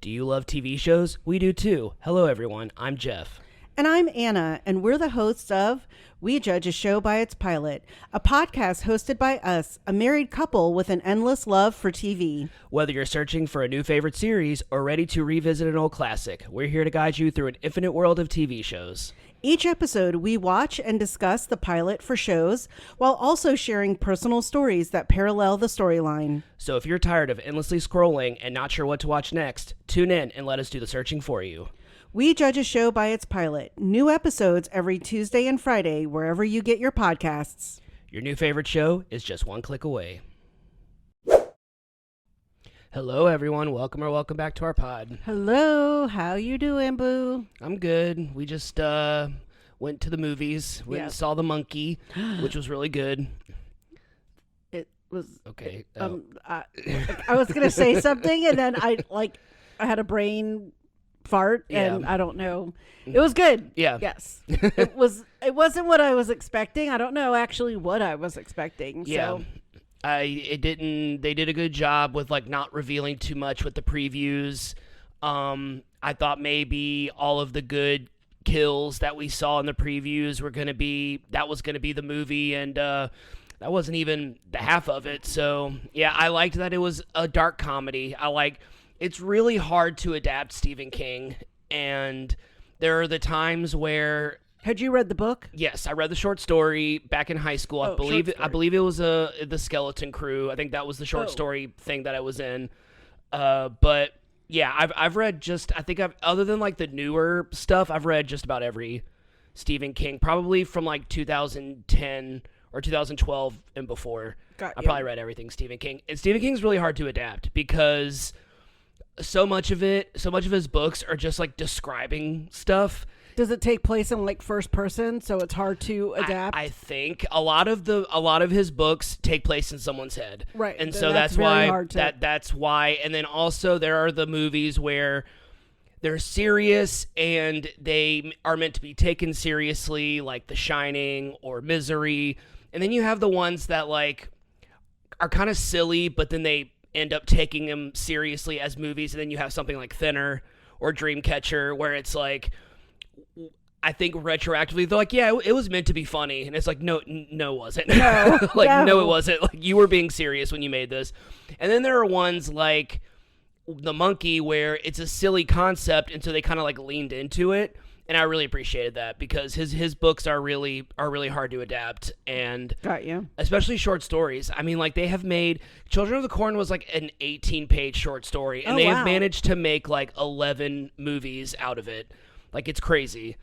Do you love TV shows? We do too. Hello everyone, I'm Jeff. And I'm Anna, and we're the hosts of We Judge a Show by Its Pilot, a podcast hosted by us, a married couple with an endless love for TV. Whether you're searching for a new favorite series or ready to revisit an old classic, we're here to guide you through an infinite world of TV shows. Each episode, we watch and discuss the pilot for shows, while also sharing personal stories that parallel the storyline. So if you're tired of endlessly scrolling and not sure what to watch next, tune in and let us do the searching for you. We Judge a Show by Its Pilot. New episodes every Tuesday and Friday, wherever you get your podcasts. Your new favorite show is just one click away. Hello, everyone. Welcome back to our pod. Hello. How you doing, boo? I'm good. We just went to the movies. Went and saw The Monkey, which was really good. It was... Okay. I was going to say something, and then I had a brain... fart and I don't know. It was good. Yeah. Yes. It wasn't what I was expecting. I don't know actually what I was expecting. Yeah. So. They did a good job with not revealing too much with the previews. I thought maybe all of the good kills that we saw in the previews was going to be the movie, and that wasn't even the half of it. So yeah, I liked that it was a dark comedy. It's really hard to adapt Stephen King, and there are the times where... Had you read the book? Yes, I read the short story back in high school. I believe it was the Skeleton Crew. I think that was the short story thing that I was in. But yeah, I've read other than the newer stuff, I've read just about every Stephen King, probably from 2010 or 2012 and before. I probably read everything Stephen King. And Stephen King's really hard to adapt because so much of his books are just describing stuff. Does it take place in first person, so it's hard to adapt? I think a lot of his books take place in someone's head, right? And so that's why that's why. And then also there are the movies where they're serious and they are meant to be taken seriously, like The Shining or Misery. And then you have the ones that are kind of silly, but then they end up taking them seriously as movies. And then you have something like Thinner or Dreamcatcher, where it's I think retroactively they're yeah, it was meant to be funny, and it's no, it wasn't. No, no, it wasn't. You were being serious when you made this. And then there are ones like The Monkey where it's a silly concept, and so they kind of leaned into it. And I really appreciated that because his books are really hard to adapt, and got you. Especially short stories. I mean, they have made Children of the Corn was an 18-page short story, and they have managed to make 11 movies out of it. It's crazy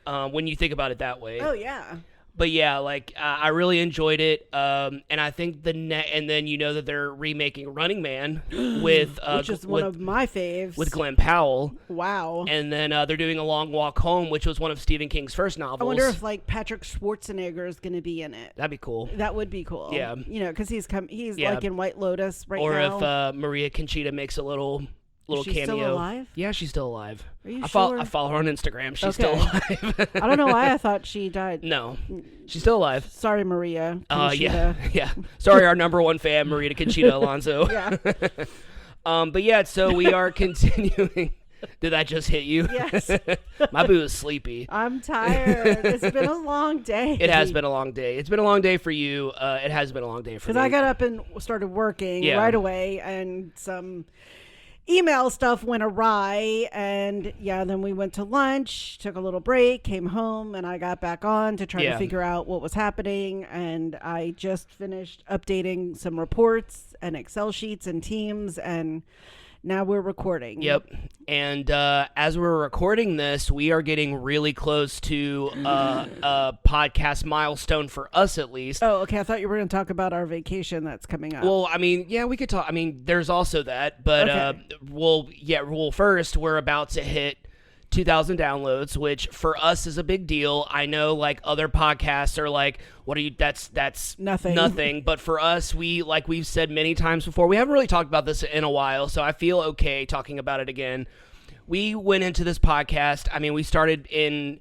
when you think about it that way. Oh yeah. But yeah, I really enjoyed it, and I think and then that they're remaking Running Man with which is one of my faves with Glenn Powell. Wow! And then they're doing A Long Walk Home, which was one of Stephen King's first novels. I wonder if Patrick Schwarzenegger is going to be in it. That'd be cool. That would be cool. Yeah, because he's in White Lotus now. Or if Maria Conchita makes a little Is she cameo. Still alive? Yeah, she's still alive. Are you sure? I follow her on Instagram. She's still alive. I don't know why I thought she died. No, she's still alive. Sorry, Maria Conchita. Yeah. Sorry, our number one fan, Maria Conchita Alonso. Yeah. But yeah, so we are continuing. Did that just hit you? Yes. My boo is sleepy. I'm tired. It's been a long day. It has been a long day. It's been a long day for you. It has been a long day for me. Because I got up and started working right away, and some email stuff went awry, and then we went to lunch, took a little break, came home, and I got back on to try to figure out what was happening. And I just finished updating some reports and Excel sheets and Teams, and now we're recording. Yep. And as we're recording this, we are getting really close to a podcast milestone for us, at least. Oh, okay. I thought you were going to talk about our vacation that's coming up. Well, I mean, yeah, we could talk. I mean, there's also that. But, first, we're about to hit 2,000 downloads, which for us is a big deal. I know other podcasts are what are you, that's nothing. But for us, we've said many times before, we haven't really talked about this in a while, so I feel okay talking about it again. We went into this podcast, I mean, we started in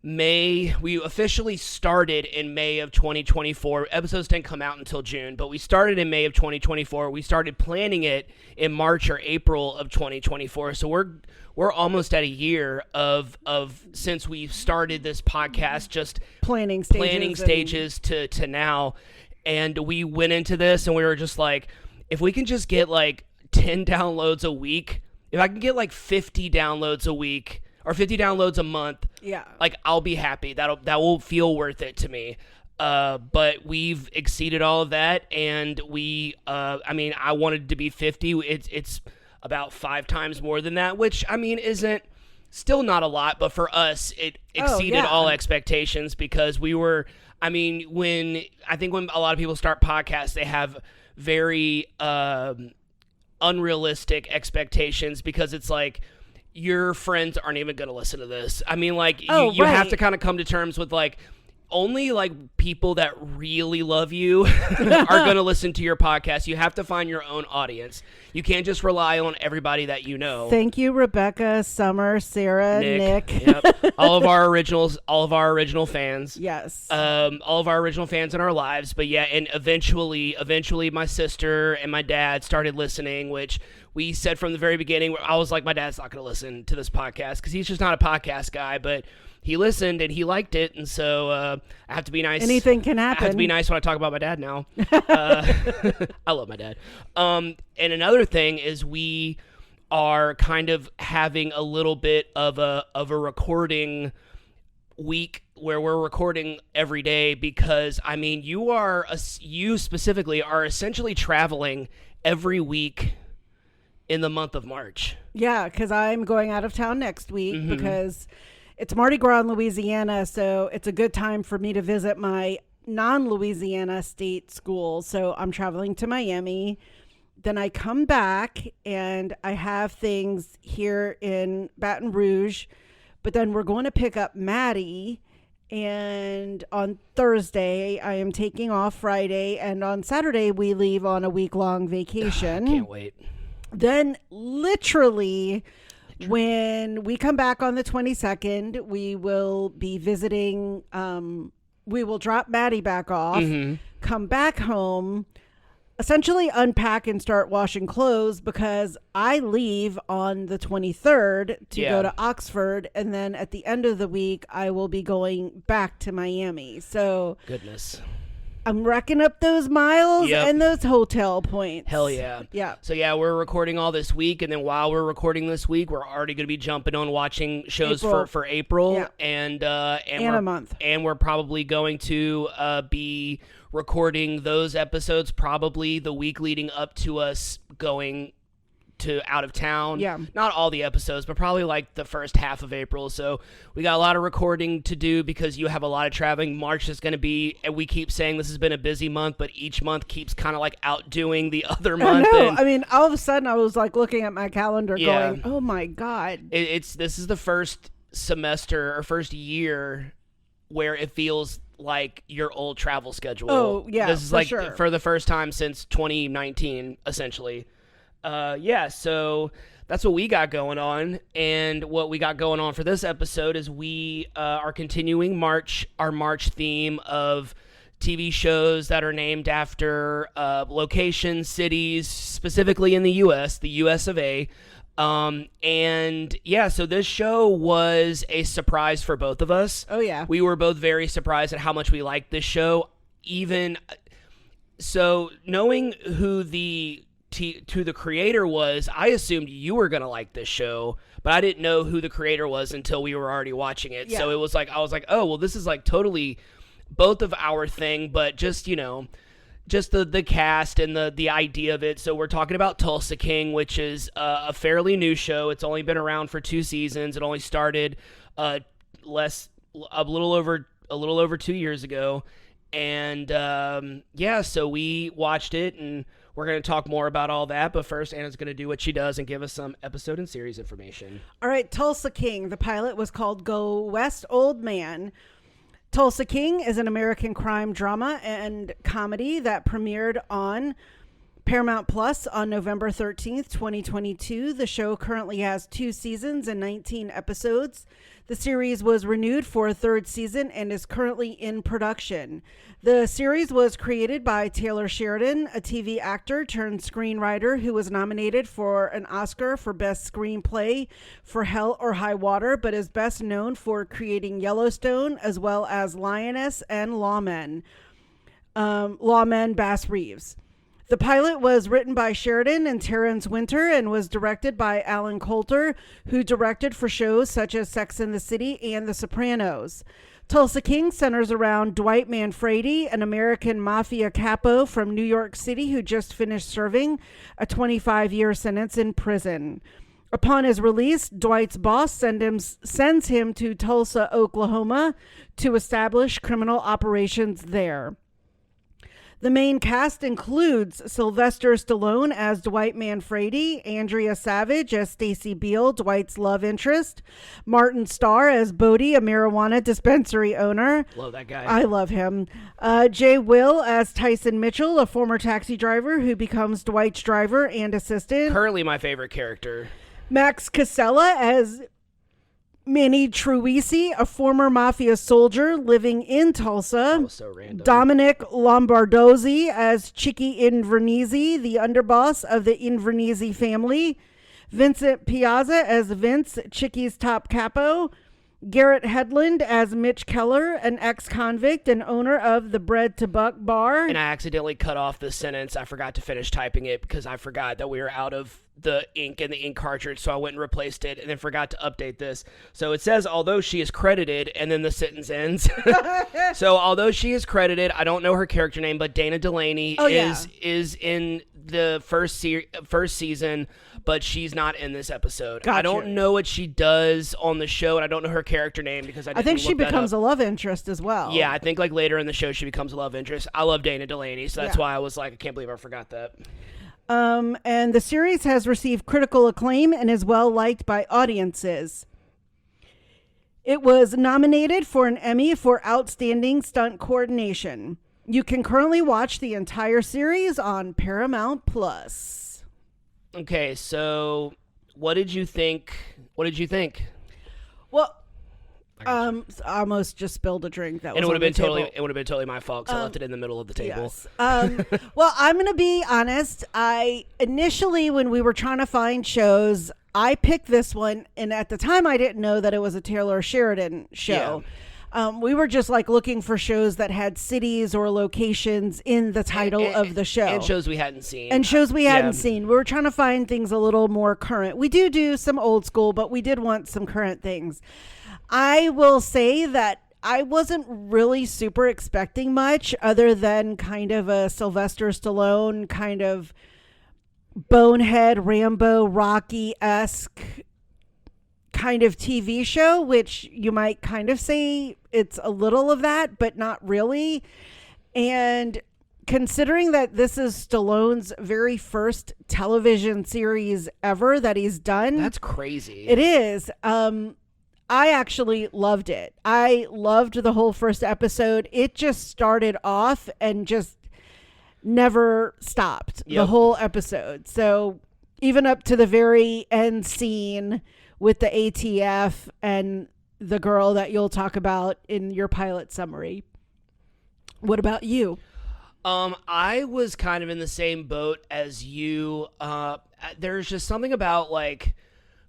we officially started in May of 2024. Episodes didn't come out until June, but we started in May of 2024. We started planning it in March or April of 2024. So we're almost at a year of since we started this podcast, just planning stages to now. And we went into this and we were just like, if we can just get like 10 downloads a week, if I can get like 50 downloads a week or 50 downloads a month, like I'll be happy. That will feel worth it to me. But we've exceeded all of that, and I wanted to be 50. It's about 5 times more than that, which isn't still not a lot, but for us it exceeded all expectations because we were. When a lot of people start podcasts, they have very unrealistic expectations because it's like your friends aren't even going to listen to this. You have to kind of come to terms with like only like people that really love you are going to listen to your podcast. You have to find your own audience. You can't just rely on everybody that you know. Thank you, Rebecca, Summer, Sarah, Nick. Yep. all of our original fans. Yes. All of our original fans in our lives. But yeah, and eventually my sister and my dad started listening, which we said from the very beginning. I was like, my dad's not going to listen to this podcast because he's just not a podcast guy, but he listened and he liked it, and so I have to be nice. Anything can happen. I have to be nice when I talk about my dad now. I love my dad. And another thing is we are kind of having a little bit of a recording week where we're recording every day because you specifically are essentially traveling every week in the month of March. Yeah, because I'm going out of town next week because it's Mardi Gras in Louisiana, so it's a good time for me to visit my non-Louisiana state school. So I'm traveling to Miami. Then I come back and I have things here in Baton Rouge, but then we're going to pick up Maddie. And on Thursday, I am taking off Friday. And on Saturday, we leave on a week-long vacation. Can't wait. Then literally, when we come back on the 22nd, we will be visiting. We will drop Maddie back off, come back home, essentially unpack and start washing clothes because I leave on the 23rd to go to Oxford. And then at the end of the week, I will be going back to Miami. So goodness. I'm racking up those miles and those hotel points. Hell yeah. Yeah. So yeah, we're recording all this week, and then while we're recording this week, we're already going to be jumping on watching shows for April and a month. And we're probably going to be recording those episodes probably the week leading up to us going to out of town. Yeah. Not all the episodes, but probably like the first half of April. So we got a lot of recording to do because you have a lot of traveling. March is going to be, and we keep saying this has been a busy month, but each month keeps kind of like outdoing the other month. I know. All of a sudden I was like looking at my calendar going, oh my God. This is the first semester or first year where it feels like your old travel schedule. Oh yeah. This is for the first time since 2019, essentially. So that's what we got going on. And what we got going on for this episode is we are continuing our March theme of TV shows that are named after locations, cities, specifically in the U.S., the U.S. of A. So this show was a surprise for both of us. Oh, yeah. We were both very surprised at how much we liked this show. Even so, knowing who the creator was, I assumed you were going to like this show, but I didn't know who the creator was until we were already watching it. Yeah. So it was like, I was like, oh, well, this is like totally both of our thing, but just, just the cast and the idea of it. So we're talking about Tulsa King, which is a fairly new show. It's only been around for 2 seasons. It only started a little over 2 years ago. And so we watched it, and we're going to talk more about all that, but first Anna's going to do what she does and give us some episode and series information. All right, Tulsa King. The pilot was called Go West, Old Man. Tulsa King is an American crime drama and comedy that premiered on Paramount Plus on November 13th, 2022. The show currently has 2 seasons and 19 episodes. The series was renewed for a 3rd season and is currently in production. The series was created by Taylor Sheridan, a TV actor turned screenwriter who was nominated for an Oscar for Best Screenplay for Hell or High Water, but is best known for creating Yellowstone as well as Lioness and Lawmen Bass Reeves. The pilot was written by Sheridan and Terrence Winter and was directed by Alan Coulter, who directed for shows such as Sex and the City and The Sopranos. Tulsa King centers around Dwight Manfredi, an American mafia capo from New York City who just finished serving a 25-year sentence in prison. Upon his release, Dwight's boss sends him to Tulsa, Oklahoma, to establish criminal operations there. The main cast includes Sylvester Stallone as Dwight Manfredi, Andrea Savage as Stacy Beal, Dwight's love interest, Martin Starr as Bodie, a marijuana dispensary owner. Love that guy. I love him. Jay Will as Tyson Mitchell, a former taxi driver who becomes Dwight's driver and assistant. Currently my favorite character. Max Casella as Manny Truisi, a former mafia soldier living in Tulsa. Oh, so random. Dominic Lombardozzi as Chicky Invernizzi, the underboss of the Invernizzi family. Vincent Piazza as Vince, Chicky's top capo. Garrett Hedlund as Mitch Keller, an ex-convict and owner of the Bread to Buck bar. And I accidentally cut off the sentence. I forgot to finish typing it because I forgot that we were out of the ink and the ink cartridge, so I went and replaced it and then forgot to update this. So it says, although she is credited, and then the sentence ends. So although she is credited, I don't know her character name, but Dana Delaney is in the first season, but she's not in this episode. Gotcha. I don't know what she does on the show, and I don't know her character name because I think she becomes a love interest as well. Yeah, I think like later in the show she becomes a love interest. I love Dana Delaney, so that's why I was like, I can't believe I forgot that. And the series has received critical acclaim and is well liked by audiences. It was nominated for an Emmy for Outstanding Stunt Coordination. You can currently watch the entire series on Paramount Plus. Okay, so what did you think? Well, I almost just spilled a drink. That was it would have been table. totally my fault because I left it in the middle of the table. Yes. Well, I'm gonna be honest. I initially, when we were trying to find shows, I picked this one, and at the time, I didn't know that it was a Taylor Sheridan show. Yeah. We were just like looking for shows that had cities or locations in the title of the show. And shows we hadn't seen. We were trying to find things a little more current. We do some old school, but we did want some current things. I will say that I wasn't really super expecting much other than kind of a Sylvester Stallone kind of bonehead, Rambo, Rocky-esque kind of TV show, which you might kind of say it's a little of that, but not really. And considering that this is Stallone's very first television series ever that he's done. That's crazy. It is. I actually loved it. I loved the whole first episode. It just started off and just never stopped the whole episode. So even up to the very end scene with the ATF and the girl that you'll talk about in your pilot summary. What about you? I was kind of in the same boat as you. There's just something about like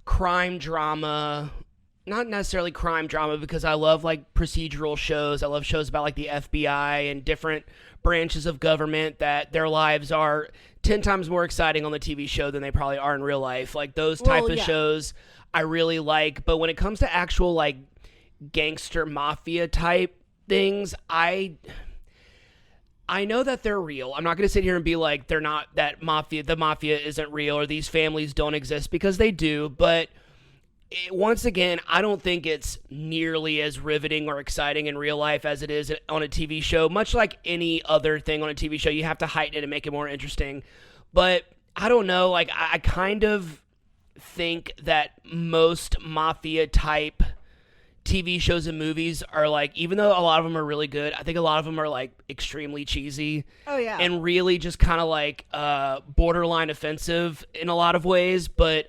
crime drama. Not necessarily crime drama because I love like procedural shows. I love shows about like the FBI and different branches of government that their lives are 10 times more exciting on the TV show than they probably are in real life. Like those type of shows I really like. But when it comes to actual like gangster mafia type things, I know that they're real. I'm not going to sit here and be like they're not, that the mafia isn't real or these families don't exist, because they do. But once again, I don't think it's nearly as riveting or exciting in real life as it is on a TV show. Much like any other thing on a TV show, you have to heighten it and make it more interesting. But I don't know, like I kind of think that most mafia type TV shows and movies are like, even though a lot of them are really good, I think a lot of them are like extremely cheesy. Oh yeah. And really just kind of like borderline offensive in a lot of ways, but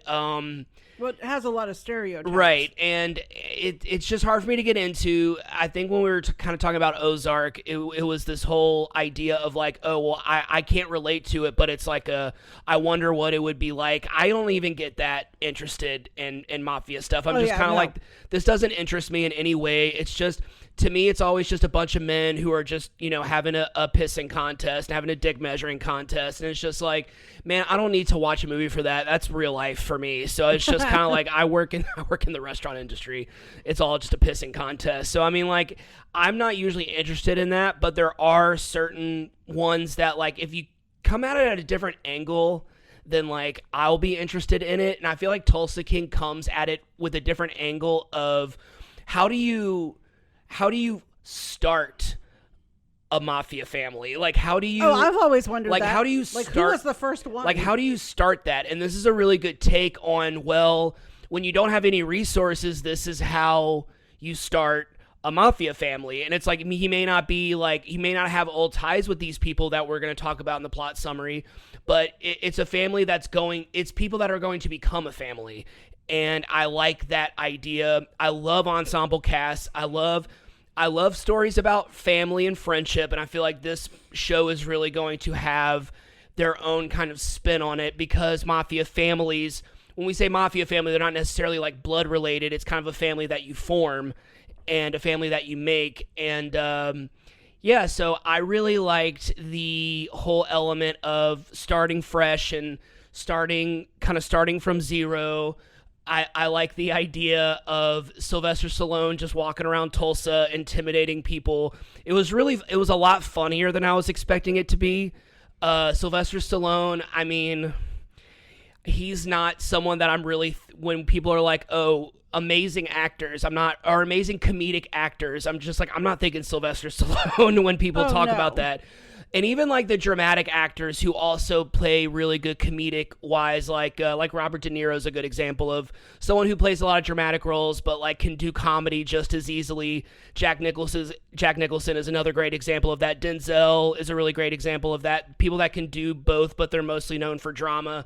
well, it has a lot of stereotypes. Right, and it's just hard for me to get into. I think when we were kind of talking about Ozark, it was this whole idea of like, oh, well, I can't relate to it, but it's like I wonder what it would be like. I don't even get that interested in mafia stuff. I'm just kind of like, this doesn't interest me in any way. It's just, to me, it's always just a bunch of men who are just, having a pissing contest, having a dick measuring contest. And it's just like, man, I don't need to watch a movie for that. That's real life for me. So it's just kind of like, I work in the restaurant industry. It's all just a pissing contest. So, I mean, like, I'm not usually interested in that, but there are certain ones that, like, if you come at it at a different angle, then, like, I'll be interested in it. And I feel like Tulsa King comes at it with a different angle of how do you start a mafia family? Like, how do you... Oh, I've always wondered like, that. How do you start... Like, who was the first one? Like, how do you start that? And this is a really good take on, well, when you don't have any resources, this is how you start a mafia family. And it's like, he may not have old ties with these people that we're going to talk about in the plot summary, but it's a family it's people that are going to become a family. And I like that idea. I love ensemble casts. I love stories about family and friendship, and I feel like this show is really going to have their own kind of spin on it, because mafia families, when we say mafia family, they're not necessarily like blood related. It's kind of a family that you form and a family that you make. And so I really liked the whole element of starting fresh and starting from zero. I like the idea of Sylvester Stallone just walking around Tulsa intimidating people. It was a lot funnier than I was expecting it to be. Sylvester Stallone, I mean, he's not someone that I'm really, when people are like, oh, amazing actors, or amazing comedic actors, I'm just like, I'm not thinking Sylvester Stallone when people talk about that. And even like the dramatic actors who also play really good comedic wise, like Robert De Niro is a good example of someone who plays a lot of dramatic roles, but like can do comedy just as easily. Jack Nicholson is another great example of that. Denzel is a really great example of that. People that can do both, but they're mostly known for drama.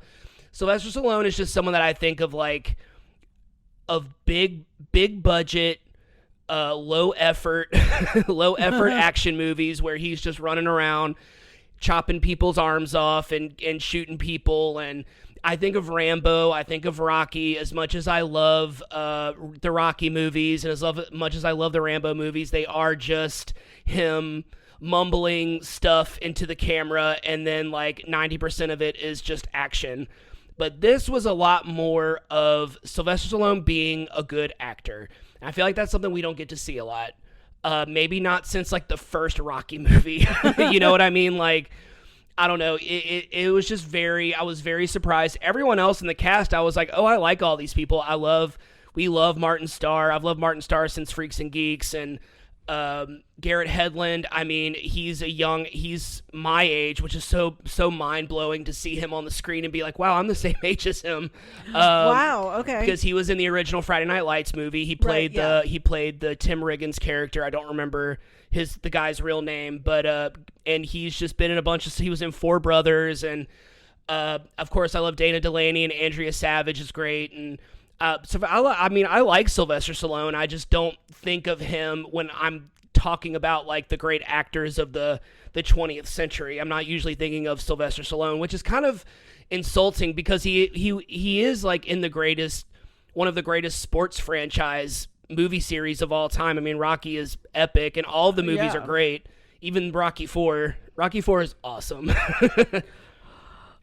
Sylvester Stallone is just someone that I think of like, of big budget, low effort action movies where he's just running around chopping people's arms off and shooting people. And I think of Rambo, I think of Rocky. As much as I love the Rocky movies and as much as I love the Rambo movies, they are just him mumbling stuff into the camera, and then like 90% of it is just action. But this was a lot more of Sylvester Stallone being a good actor. I feel like that's something we don't get to see a lot. Maybe not since like the first Rocky movie. You know what I mean? Like, I don't know. It was just I was very surprised. Everyone else in the cast, I was like, oh, I like all these people. We love Martin Starr. I've loved Martin Starr since Freaks and Geeks. And Garrett Hedlund, I mean, he's my age, which is so mind-blowing to see him on the screen and be like, wow, I'm the same age as him. Wow, okay. Because he was in the original Friday Night Lights movie. He played the Tim Riggins character. I don't remember the guy's real name, but and he's just been in he was in Four Brothers, and of course I love Dana Delaney, and Andrea Savage is great, and so I like Sylvester Stallone. I just don't think of him when I'm talking about like the great actors of the 20th century. I'm not usually thinking of Sylvester Stallone, which is kind of insulting because he is like in one of the greatest sports franchise movie series of all time. I mean, Rocky is epic and all of the movies are great. Even Rocky 4. Rocky 4 is awesome.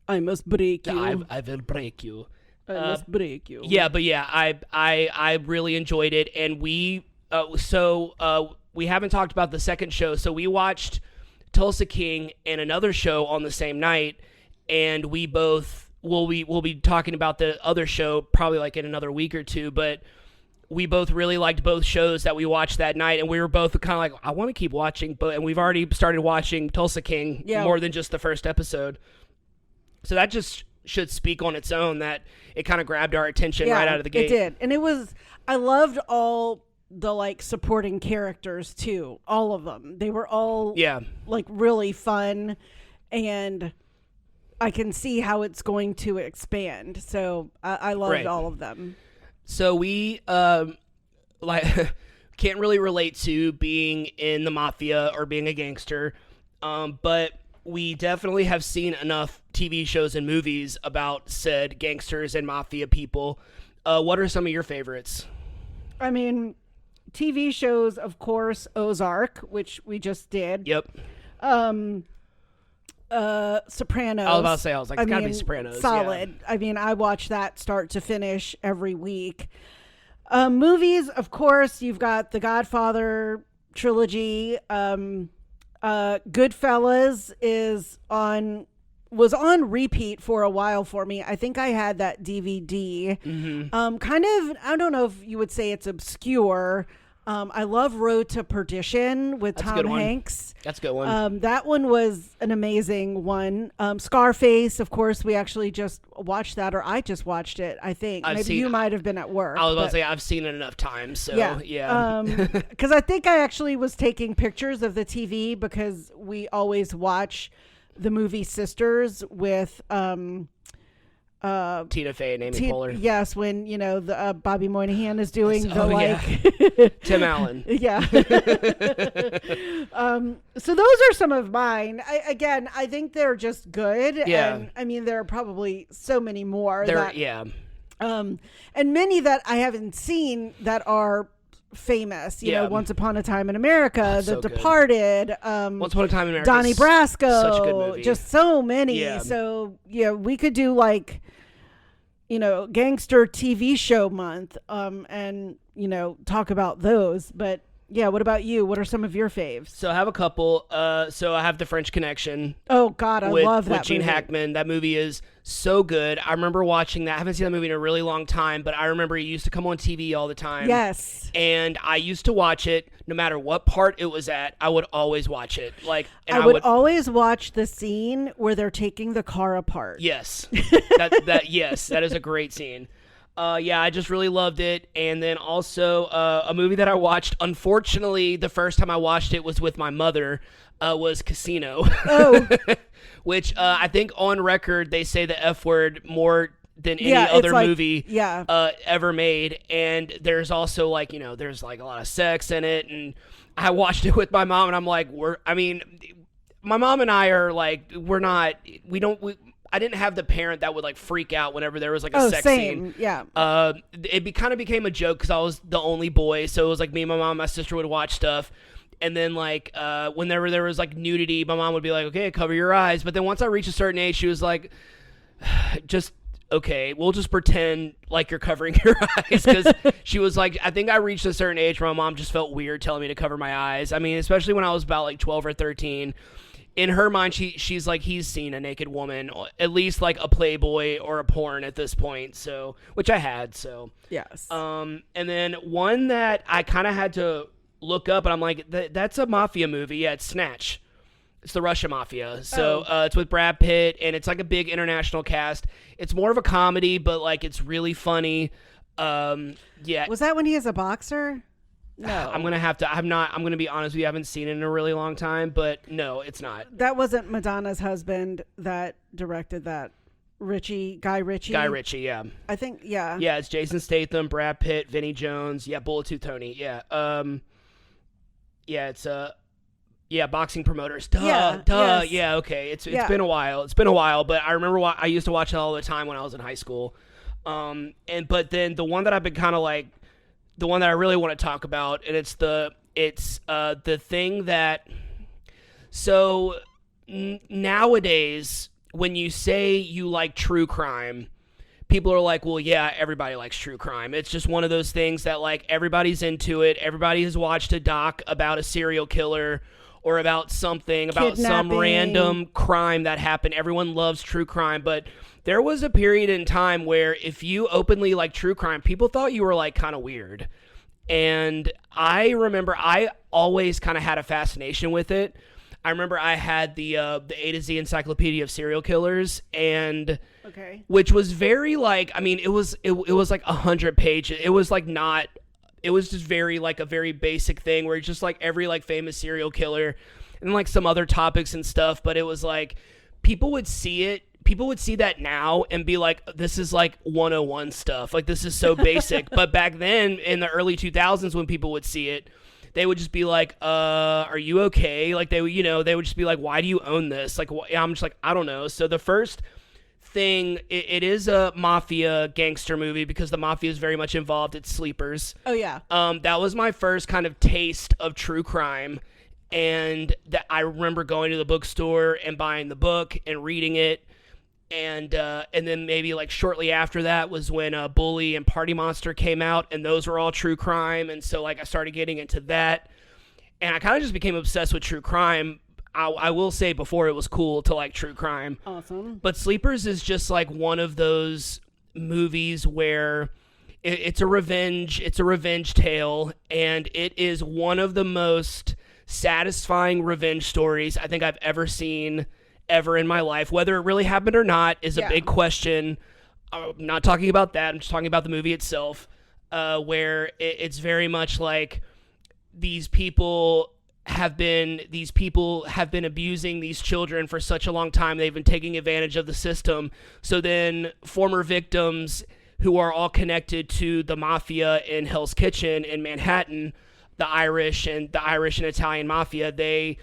I must break you. I will break you. I must break you. Yeah, but yeah, I really enjoyed it, and we haven't talked about the second show. So we watched Tulsa King and another show on the same night, and we both we'll be talking about the other show probably like in another week or two. But we both really liked both shows that we watched that night, and we were both kind of like, I want to keep watching, and we've already started watching Tulsa King more than just the first episode. So that just should speak on its own that it kind of grabbed our attention right out of the gate. It did. And I loved all the like supporting characters too. All of them. They were all like really fun, and I can see how it's going to expand. So I loved all of them. So we like can't really relate to being in the mafia or being a gangster, but we definitely have seen enough TV shows and movies about said gangsters and mafia people. What are some of your favorites? I mean, TV shows, of course, Ozark, which we just did. Yep. Sopranos. I was about to say, it's gotta be Sopranos. Solid. Yeah. I mean, I watch that start to finish every week. Movies, of course, you've got the Godfather trilogy. Goodfellas was on repeat for a while for me. I think I had that DVD. Mm-hmm. Kind of, I don't know if you would say it's obscure. I love Road to Perdition with Tom Hanks. That's a good one. That one was an amazing one. Scarface, of course, we actually just watched that, or I just watched it, I think. Maybe you might have been at work. I was about to say, I've seen it enough times, so yeah. Because I think I actually was taking pictures of the TV because we always watch the movie Sisters with... Tina Fey and Amy Poehler. Yes, when the Bobby Moynihan is doing Tim Allen. Yeah. So those are some of mine. I think they're just good. Yeah. And I mean, there are probably so many more. And many that I haven't seen that are famous. You know, Once Upon a Time in America, The Departed, Once Upon a Time in America, Donnie Brasco, such a good movie. Just so many. Yeah. So we could do like, gangster TV show month, and talk about those. But yeah, what about you? What are some of your faves? So I have a couple. So I have The French Connection. Oh God, I love that with Gene movie. Hackman. That movie is so good. I remember watching that. I haven't seen that movie in a really long time, but I remember it used to come on TV all the time. Yes. And I used to watch it no matter what part it was at. I would always watch it. I would always watch the scene where they're taking the car apart. Yes. Yes, that is a great scene. I just really loved it. And then also a movie that I watched, unfortunately, the first time I watched it was with my mother, was Casino. Oh. Which I think on record they say the F word more than any other movie ever made. And there's also there's a lot of sex in it. And I watched it with my mom and I'm like, my mom and I are like, I didn't have the parent that would freak out whenever there was a sex scene. Yeah. It kind of became a joke because I was the only boy, so it was me and my mom, and my sister would watch stuff, and then whenever there was nudity, my mom would be like, "Okay, cover your eyes." But then once I reached a certain age, she was like, "Just okay, we'll just pretend like you're covering your eyes," because she was like, I think I reached a certain age where my mom just felt weird telling me to cover my eyes. I mean, especially when I was about 12 or 13. In her mind, she's like, he's seen a naked woman, at least a Playboy or a porn at this point. So, which I had. So yes. And then one that I kind of had to look up, and I'm like, that's a mafia movie. Yeah, it's Snatch. It's the Russian Mafia. So it's with Brad Pitt, and it's a big international cast. It's more of a comedy, but it's really funny. Yeah. Was that when he is a boxer? No. I'm going to be honest with you, I haven't seen it in a really long time, but no, it's not. That wasn't Madonna's husband that directed that. Guy Ritchie? Guy Ritchie, yeah. I think, yeah. Yeah, it's Jason Statham, Brad Pitt, Vinnie Jones, Bullet Tooth Tony, yeah. It's boxing promoters. Duh. Yes. Yeah, okay. It's been a while. But I remember I used to watch it all the time when I was in high school. But then the one that I've been kind of the one that I really want to talk about, and it's the thing that, so nowadays when you say you like true crime, people are like, well, yeah, everybody likes true crime. It's just one of those things that everybody's into it. Everybody has watched a doc about a serial killer or about something, about some random crime that happened. Everyone loves true crime, but there was a period in time where if you openly like true crime, people thought you were kind of weird. And I remember I always kind of had a fascination with it. I remember I had the A to Z Encyclopedia of Serial Killers, and which was very it was 100 pages. It was it was just very like a very basic thing where it's just like every like famous serial killer and like some other topics and stuff. But it was like people would see that now and be like, this is like 101 stuff. Like, this is so basic. But back then in the early 2000s when people would see it, they would just be like, are you okay? Like, they would just be like, why do you own this? Like, I'm just like, I don't know. So the first thing, it is a mafia gangster movie because the mafia is very much involved. It's Sleepers. Oh, yeah. That was my first kind of taste of true crime. And that I remember going to the bookstore and buying the book and reading it. And then maybe like shortly after that was when Bully and Party Monster came out, and those were all true crime. And so like I started getting into that, and I kind of just became obsessed with true crime. I will say before it was cool to like true crime. Awesome. But Sleepers is just like one of those movies where it's a revenge tale, and it is one of the most satisfying revenge stories I think I've ever seen ever in my life. Whether it really happened or not is a big question. I'm not talking about that. I'm just talking about the movie itself, where it's very much like these people have been abusing these children for such a long time. They've been taking advantage of the system. So then former victims who are all connected to the mafia in Hell's Kitchen in Manhattan, the Irish and Italian mafia, they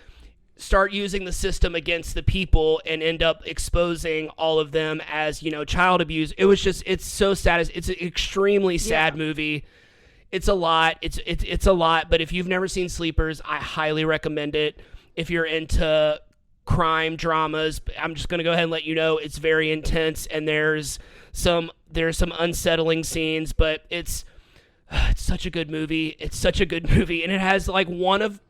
start using the system against the people and end up exposing all of them as, child abuse. It's so sad. It's an extremely sad movie. It's a lot. It's a lot. But if you've never seen Sleepers, I highly recommend it. If you're into crime dramas, I'm just going to go ahead and let you know it's very intense, and there's some unsettling scenes, but it's such a good movie. It's such a good movie, and it has like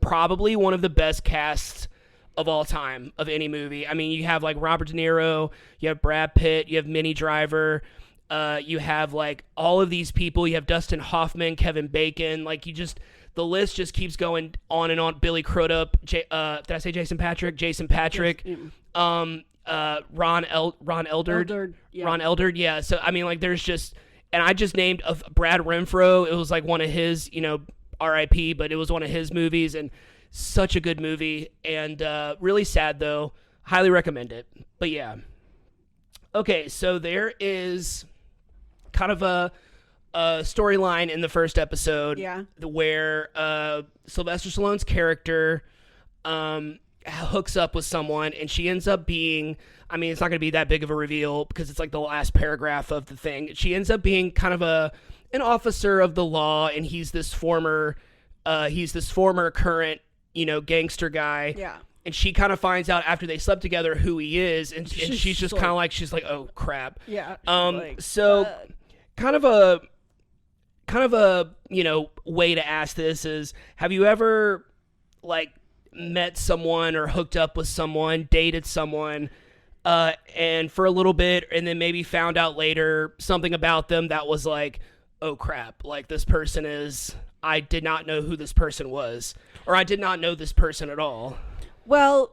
probably one of the best casts of all time of any movie. I mean, you have like Robert De Niro, you have Brad Pitt, you have Minnie Driver, you have like all of these people, you have Dustin Hoffman, Kevin Bacon, like the list just keeps going on and on. Billy Crudup, did I say Jason Patrick? Jason Patrick, yes. Ron Eldard, yeah. Ron Eldard, yeah. So I mean, like there's just, and I just named Brad Renfro. It was like one of his, R.I.P., but it was one of his movies, and such a good movie, and really sad though. Highly recommend it. But yeah. Okay, so there is kind of a storyline in the first episode, where Sylvester Stallone's character hooks up with someone, and she ends up being, I mean, it's not going to be that big of a reveal because it's like the last paragraph of the thing. She ends up being kind of an officer of the law, and he's this former current, gangster guy. Yeah. And she kind of finds out after they slept together who he is, and she's just kind of like, she's like, oh crap. Yeah. So kind of a way to ask this is, have you ever like met someone or hooked up with someone, dated someone, and for a little bit, and then maybe found out later something about them that was like, oh crap, like this person is, I did not know who this person was, or I did not know this person at all. Well,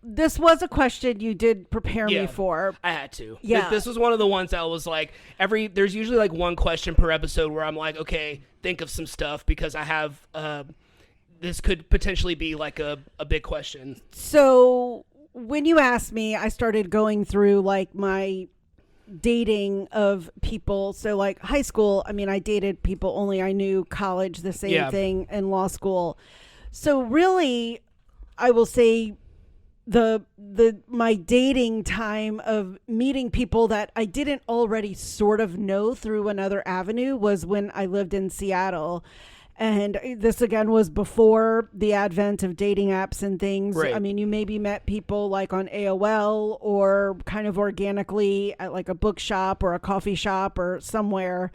this was a question you did prepare me for. I had to. Yeah. This was one of the ones that was like, there's usually like one question per episode where I'm like, okay, think of some stuff, because I have, this could potentially be like a big question. So when you asked me, I started going through like my dating of people. So like high school, I mean, I dated people only I knew. College, the same thing, and law school. So really, I will say my dating time of meeting people that I didn't already sort of know through another avenue was when I lived in Seattle. And this again was before the advent of dating apps and things. Right. I mean, you maybe met people like on AOL or kind of organically at like a bookshop or a coffee shop or somewhere.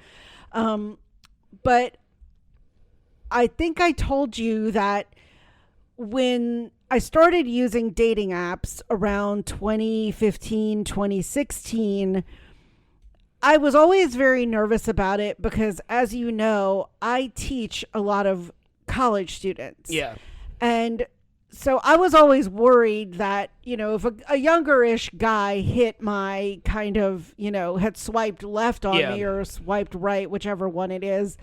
But I think I told you that when I started using dating apps around 2015, 2016, I was always very nervous about it because, as you know, I teach a lot of college students. Yeah. And so I was always worried that, if a younger-ish guy hit my kind of, had swiped left on me or swiped right, whichever one it is,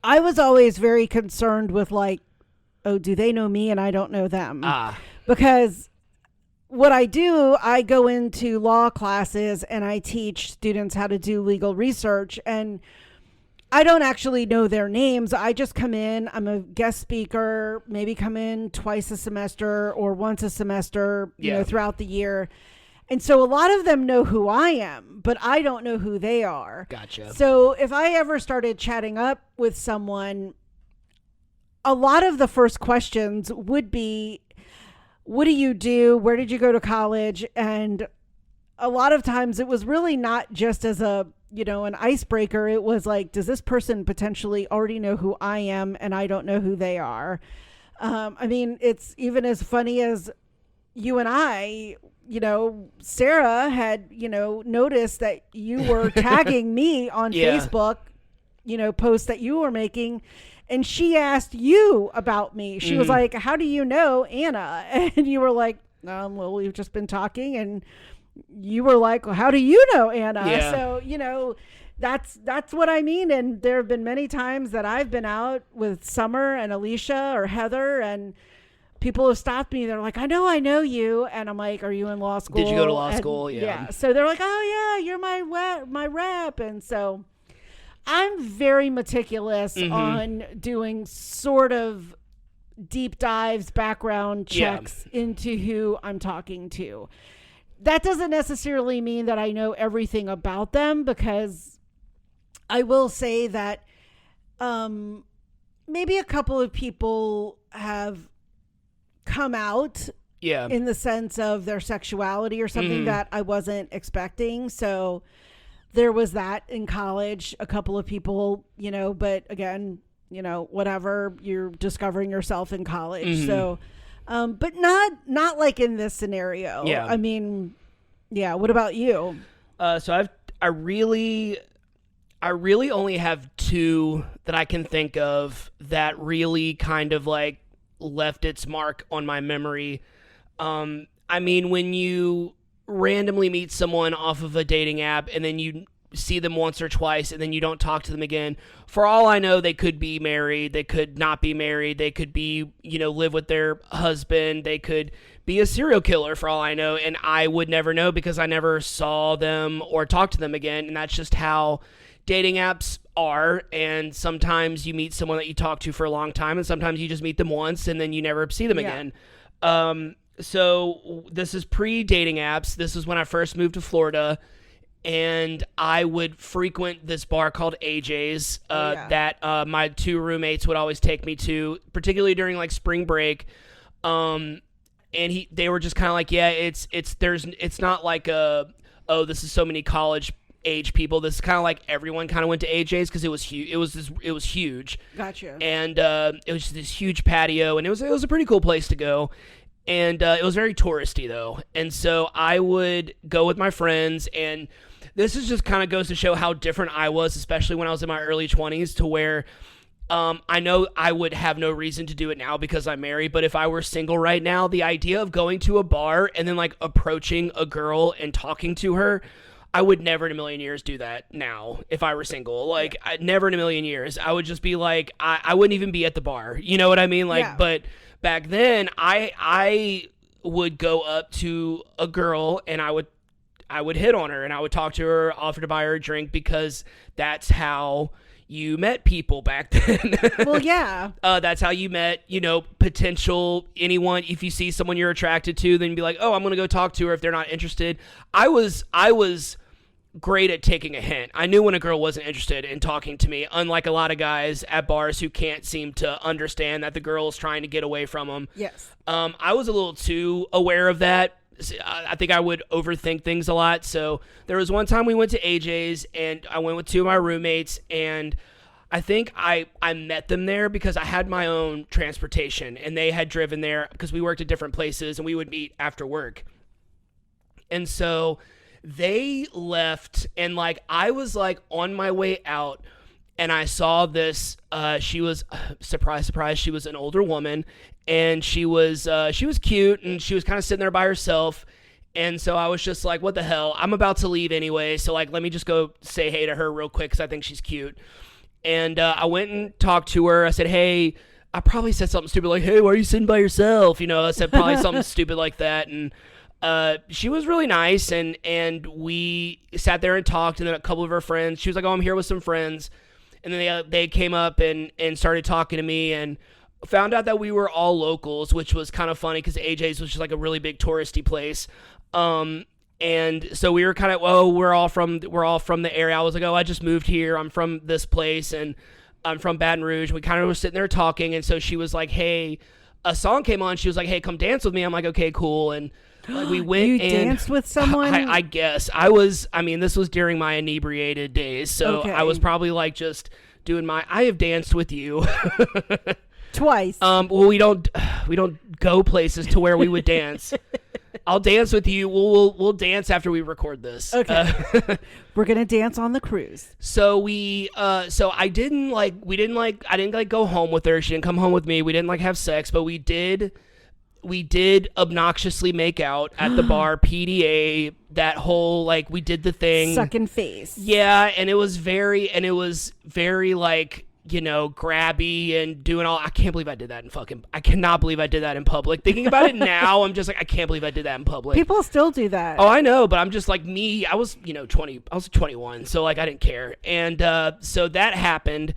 I was always very concerned with like, oh, do they know me and I don't know them? Because what I do, I go into law classes and I teach students how to do legal research, and I don't actually know their names. I just come in, I'm a guest speaker, maybe come in twice a semester or once a semester, you know, throughout the year. And so a lot of them know who I am, but I don't know who they are. Gotcha. So if I ever started chatting up with someone, a lot of the first questions would be, what do you do? Where did you go to college? And a lot of times it was really not just as a, you know, an icebreaker. It was like, does this person potentially already know who I am and I don't know who they are? I mean, it's even as funny as you and I, you know, Sarah had, you know, noticed that you were tagging me on Facebook, you know, posts that you were making. And she asked you about me. She was like, how do you know Anna? And you were like, well, we've just been talking. And you were like, well, how do you know Anna? Yeah. So, you know, that's what I mean. And there have been many times that I've been out with Summer and Alicia or Heather, and people have stopped me. They're like, I know you. And I'm like, are you in law school? Did you go to law school? Yeah. So they're like, oh yeah, you're my rep. And so I'm very meticulous on doing sort of deep dives, background checks into who I'm talking to. That doesn't necessarily mean that I know everything about them, because I will say that maybe a couple of people have come out in the sense of their sexuality or something that I wasn't expecting. So there was that in college, a couple of people, you know, but again, you know, whatever, you're discovering yourself in college. So, but not like in this scenario. Yeah. I mean, yeah. What about you? So I really only have two that I can think of that really kind of like left its mark on my memory. I mean, when you randomly meet someone off of a dating app and then you see them once or twice and then you don't talk to them again, for all I know, they could be married, they could not be married, they could be, you know, live with their husband, they could be a serial killer for all I know, and I would never know because I never saw them or talked to them again. And that's just how dating apps are. And sometimes you meet someone that you talk to for a long time, and sometimes you just meet them once and then you never see them again. So this is pre-dating apps. This is when I first moved to Florida, and I would frequent this bar called AJ's that my two roommates would always take me to, particularly during like spring break. And they were just kind of like, yeah, it's not like this is so many college age people. This is kind of like everyone kind of went to AJ's because it was huge. It was huge. Gotcha. And it was this huge patio, and it was a pretty cool place to go. And it was very touristy, though. And so I would go with my friends, and this is just kind of goes to show how different I was, especially when I was in my early 20s, to where I know I would have no reason to do it now because I'm married, but if I were single right now, the idea of going to a bar and then like approaching a girl and talking to her, I would never in a million years do that now if I were single. Like, never in a million years. I would just be like, I wouldn't even be at the bar. You know what I mean? Like, but back then, I would go up to a girl and I would hit on her and I would talk to her, offer to buy her a drink, because that's how you met people back then. Well, yeah. That's how you met, you know, potential anyone. If you see someone you're attracted to, then be like, oh, I'm going to go talk to her if they're not interested. I was great at taking a hint. I knew when a girl wasn't interested in talking to me, unlike a lot of guys at bars who can't seem to understand that the girl is trying to get away from them. Yes. I was a little too aware of that. I think I would overthink things a lot. So there was one time we went to AJ's and I went with two of my roommates, and I think I met them there because I had my own transportation and they had driven there because we worked at different places and we would meet after work. And so they left, and like I was like on my way out, and I saw this. She was surprise, she was an older woman, and she was cute, and she was kind of sitting there by herself. And so I was just like, what the hell? I'm about to leave anyway, so like let me just go say hey to her real quick because I think she's cute. And I went and talked to her. I said, hey, I probably said something stupid like, hey, why are you sitting by yourself? I said probably something stupid like that. And she was really nice, and we sat there and talked, and then a couple of her friends, she was like, oh, I'm here with some friends. And then they came up and started talking to me, and found out that we were all locals, which was kind of funny because AJ's was just like a really big touristy place. And so we were kind of, we're all from the area. I was like, oh, I just moved here. I'm from this place, and I'm from Baton Rouge. We kind of were sitting there talking, and so she was like, hey, a song came on. She was like, hey, come dance with me. I'm like, okay, cool. And like we went you and danced with someone? I guess. This was during my inebriated days, so okay. I was probably like just doing I have danced with you. Twice. Well, we don't go places to where we would dance. I'll dance with you. We'll dance after we record this. Okay. We're gonna dance on the cruise. So I didn't go home with her. She didn't come home with me. We didn't have sex, but we did obnoxiously make out at the bar, PDA, that whole we did the thing. Sucking face. Yeah, and it was very grabby and doing all. I can't believe I did that I cannot believe I did that in public. Thinking about it now, I'm just like, I can't believe I did that in public. People still do that. Oh, I know, but I'm just like me. I was, 20. I was 21, so I didn't care. And so that happened.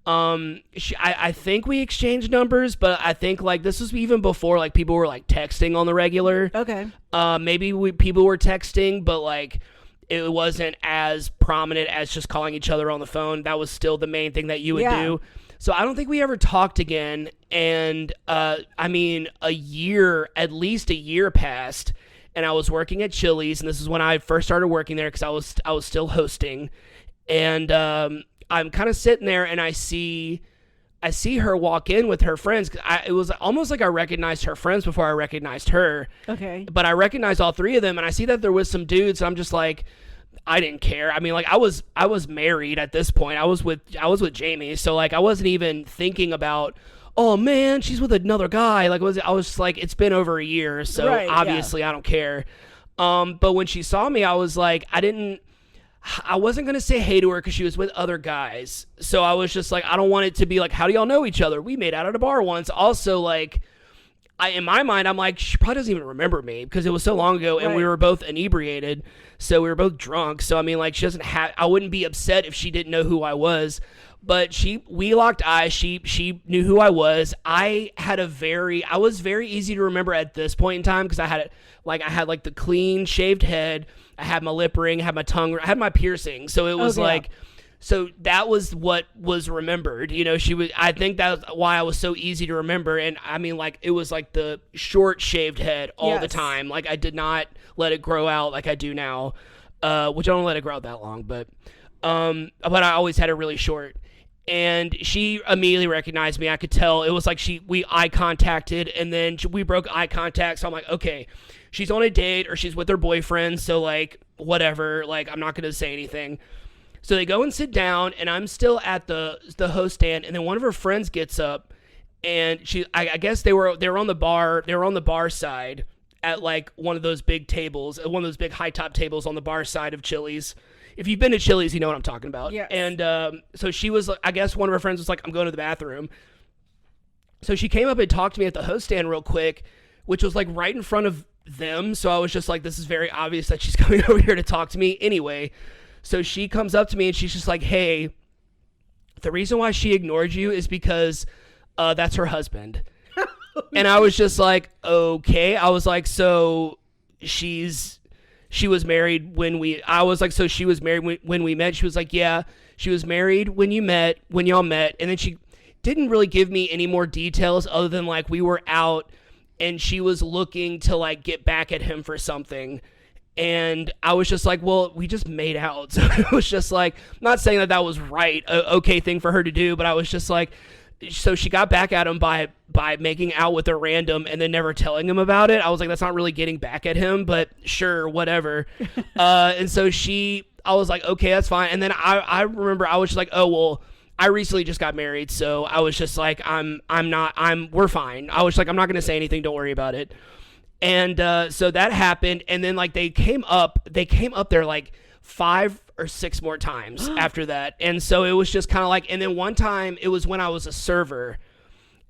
I think we exchanged numbers, but I think this was even before people were texting on the regular. Okay. Maybe people were texting, but it wasn't as prominent as just calling each other on the phone. That was still the main thing that you would do. So I don't think we ever talked again. And at least a year passed, and I was working at Chili's, and this is when I first started working there because I was still hosting. And I'm kind of sitting there, and I see her walk in with her friends. It was almost like I recognized her friends before I recognized her. Okay. But I recognized all three of them, and I see that there was some dudes. So I'm just like, I didn't care. I was married at this point. I was with Jamie, so I wasn't even thinking about, oh man, she's with another guy. I was just like, it's been over a year, so obviously I don't care. But when she saw me, I was like, I wasn't going to say hey to her because she was with other guys. So I was just like, I don't want it to be how do y'all know each other? We made out at a bar once. Also, in my mind, I'm like, she probably doesn't even remember me because it was so long ago, and we were both inebriated. So we were both drunk. So, she doesn't I wouldn't be upset if she didn't know who I was. But we locked eyes. She knew who I was. I was very easy to remember at this point in time because I had the clean shaved head. I had my lip ring, I had my tongue, I had my piercing. So it was so that was what was remembered. I think that's why I was so easy to remember. And it was the short shaved head all the time. I did not let it grow out like I do now, which I don't let it grow out that long, but I always had it really short. And she immediately recognized me. I could tell. It was we eye contacted, and then we broke eye contact. So I'm like, okay, she's on a date or she's with her boyfriend. So whatever, I'm not going to say anything. So they go and sit down, and I'm still at the host stand. And then one of her friends gets up, and I guess they were on the bar side at one of those big tables, one of those big high top tables on the bar side of Chili's. If you've been to Chili's, you know what I'm talking about. Yes. And so she was, I guess one of her friends was like, I'm going to the bathroom. So she came up and talked to me at the host stand real quick, which was right in front of them. So I was just like, this is very obvious that she's coming over here to talk to me anyway. So she comes up to me and she's just like, hey, the reason why she ignored you is because that's her husband. And I was just like, okay. I was like, so she was married when so she was married when we met. She was like, yeah, she was married when y'all met. And then she didn't really give me any more details other than we were out and she was looking to get back at him for something. And I was just like, well, we just made out. So it was just not saying that was right, okay thing for her to do, but I was just like, so she got back at him by making out with a random and then never telling him about it. I was like, that's not really getting back at him, but sure, whatever. And so I was like, okay, that's fine. And then I remember I was just like, oh, well, I recently just got married. So I was just like, we're fine. I was like, I'm not going to say anything. Don't worry about it. And so that happened. And then they came up there 5 or 6 more times after that. And so it was just kind of like, and then one time it was when I was a server,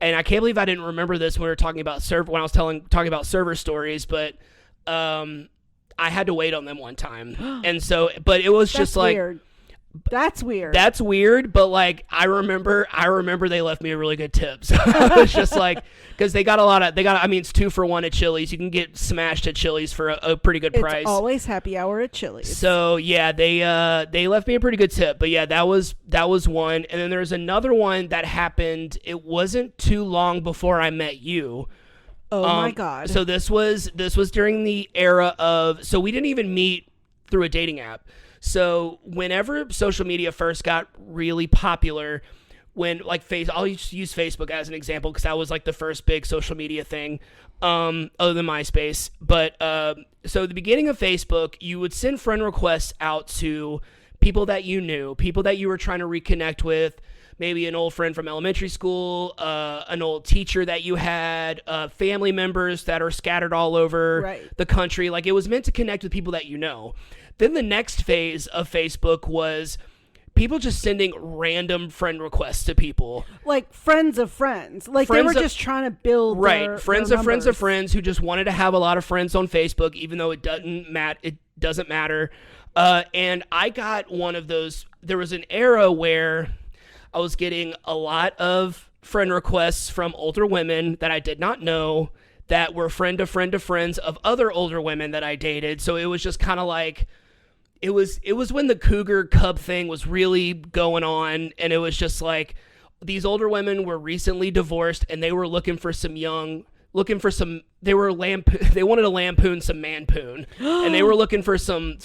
and I can't believe I didn't remember this when we were talking about when I was talking about server stories, but I had to wait on them one time. And so, but it was just like, weird. That's weird. That's weird, but like I remember they left me a really good tip. So I was just like, because they got I mean, it's 2 for 1 at Chili's. You can get smashed at Chili's for a pretty good price. It's always happy hour at Chili's. So yeah, they left me a pretty good tip. But yeah, that was one. And then there's another one that happened. It wasn't too long before I met you. Oh my God. So this was during the era of, so we didn't even meet through a dating app. So whenever social media first got really popular, when like I'll use Facebook as an example because that was like the first big social media thing, other than MySpace. But so the beginning of Facebook, you would send friend requests out to people that you knew, people that you were trying to reconnect with, maybe an old friend from elementary school, an old teacher that you had, family members that are scattered all over the country. Like it was meant to connect with people that you know. Then the next phase of Facebook was people just sending random friend requests to people. Like friends of friends. Like they were just trying to build friends of friends of friends who just wanted to have a lot of friends on Facebook, even though it doesn't matter. And I got one of those. There was an era where I was getting a lot of friend requests from older women that I did not know that were friend of friends of other older women that I dated. So it was just kind of like, it was when the cougar cub thing was really going on, and it was just like these older women were recently divorced and they were looking for some they wanted to lampoon some manpoon, and they were looking for some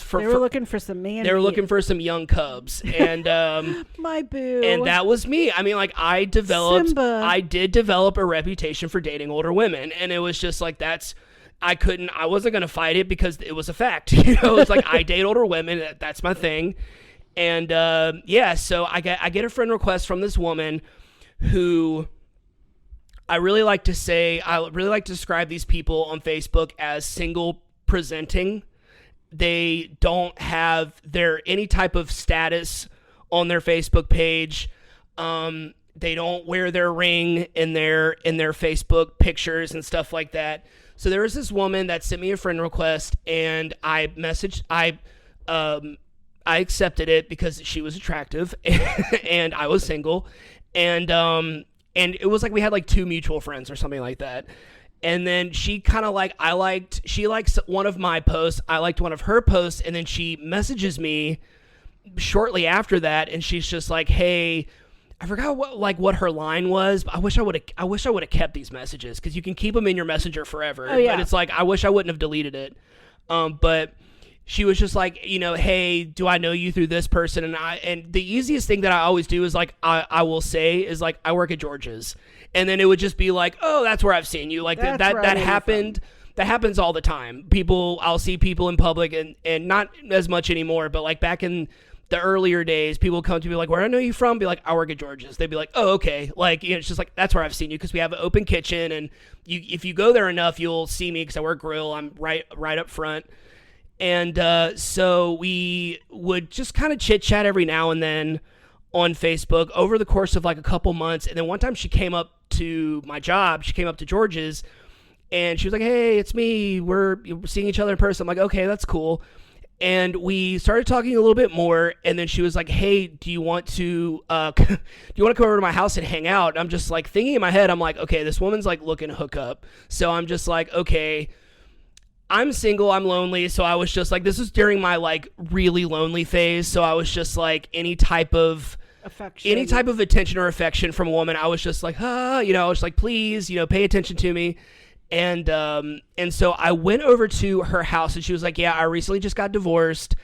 young cubs, and my boo. And that was me. I mean, like I did develop a reputation for dating older women, and it was just like I wasn't going to fight it because it was a fact. You know, it's like I date older women. That's my thing. And so I get a friend request from this woman who I really like to describe these people on Facebook as single presenting. They don't have any type of status on their Facebook page. They don't wear their ring in their Facebook pictures and stuff like that. So there was this woman that sent me a friend request, and I accepted it because she was attractive and I was single, and it was like we had like 2 mutual friends or something like that. And then she kind of like, she likes one of my posts, I liked one of her posts, and then she messages me shortly after that, and she's just like, hey, I forgot what her line was, but I wish I would have kept these messages because you can keep them in your messenger forever. Oh, yeah. But it's like, I wish I wouldn't have deleted it. But she was just like, you know, hey, do I know you through this person? And the easiest thing that I always do is like, I will say is like, I work at George's. And then it would just be like, oh, that's where I've seen you. Like that happened. That happens all the time. I'll see people in public and not as much anymore, but like back in the earlier days, people come to me like, where I know you from? Be like, I work at George's. They'd be like, oh, okay. Like, you know, it's just like, that's where I've seen you because we have an open kitchen, and if you go there enough, you'll see me because I work grill. I'm right up front. And so we would just kind of chit chat every now and then on Facebook over the course of like a couple months. And then one time she came up to my job. She came up to George's, and she was like, hey, it's me. We're seeing each other in person. I'm like, okay, that's cool. And we started talking a little bit more, and then she was like, hey, do you want to come over to my house and hang out? And I'm just like thinking in my head, I'm like, okay, this woman's like looking to hook up. So I'm just like, okay, I'm single, I'm lonely. So I was just like, this was during my like really lonely phase. So I was just like, any type of attention or affection from a woman, I was just like, I was like, please, pay attention to me. And so I went over to her house, and she was like, yeah, I recently just got divorced.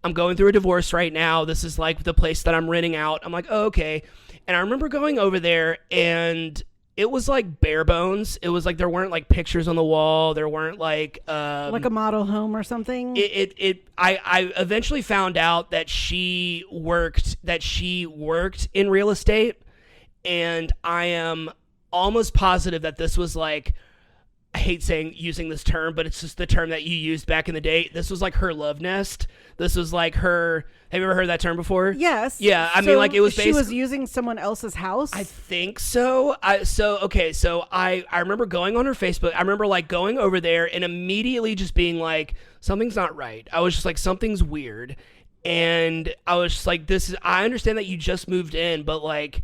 I'm going through a divorce right now. This is like the place that I'm renting out. I'm like, oh, okay. And I remember going over there, and it was like bare bones. It was like, there weren't like pictures on the wall. There weren't like a model home or something. I eventually found out that she worked in real estate. And I am almost positive that this was like I hate using this term, but it's just the term that you used back in the day. This was like her love nest. This was like her. Have you ever heard that term before? Yes. Yeah. I mean, like it was basically. She was using someone else's house? I think so. So I remember going on her Facebook. I remember like going over there and immediately just being like, something's not right. I was just like, something's weird. And I was just like, I understand that you just moved in, but like,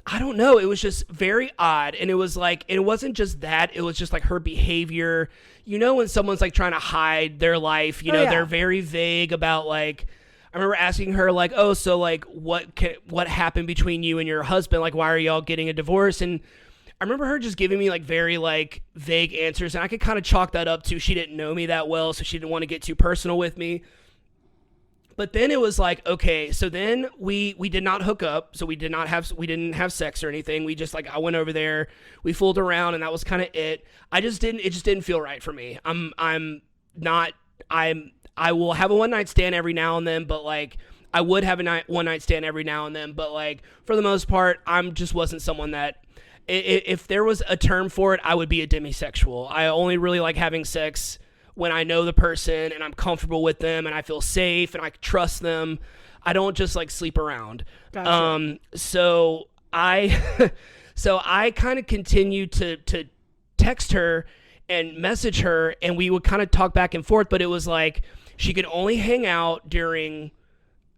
I don't know. It was just very odd. And it was like, it wasn't just that. It was just like her behavior. You know, when someone's like trying to hide their life, you know, they're very vague about like, I remember asking her like, oh, so like what happened between you and your husband? Like, why are y'all getting a divorce? And I remember her just giving me like very like vague answers. And I could kind of chalk that up to she didn't know me that well. So she didn't want to get too personal with me. But then it was like, okay, so then we did not hook up, so we didn't have sex or anything. We just like, I went over there, we fooled around, and that was kind of it. It just didn't feel right for me. I will have a one night stand every now and then, but like I would have a one night stand every now and then, but like for the most part, just wasn't someone that if there was a term for it, I would be a demisexual. I only really like having sex when I know the person and I'm comfortable with them and I feel safe and I trust them. I don't just like sleep around. Gotcha. So I kind of continued to text her and message her, and we would kind of talk back and forth, but it was like she could only hang out during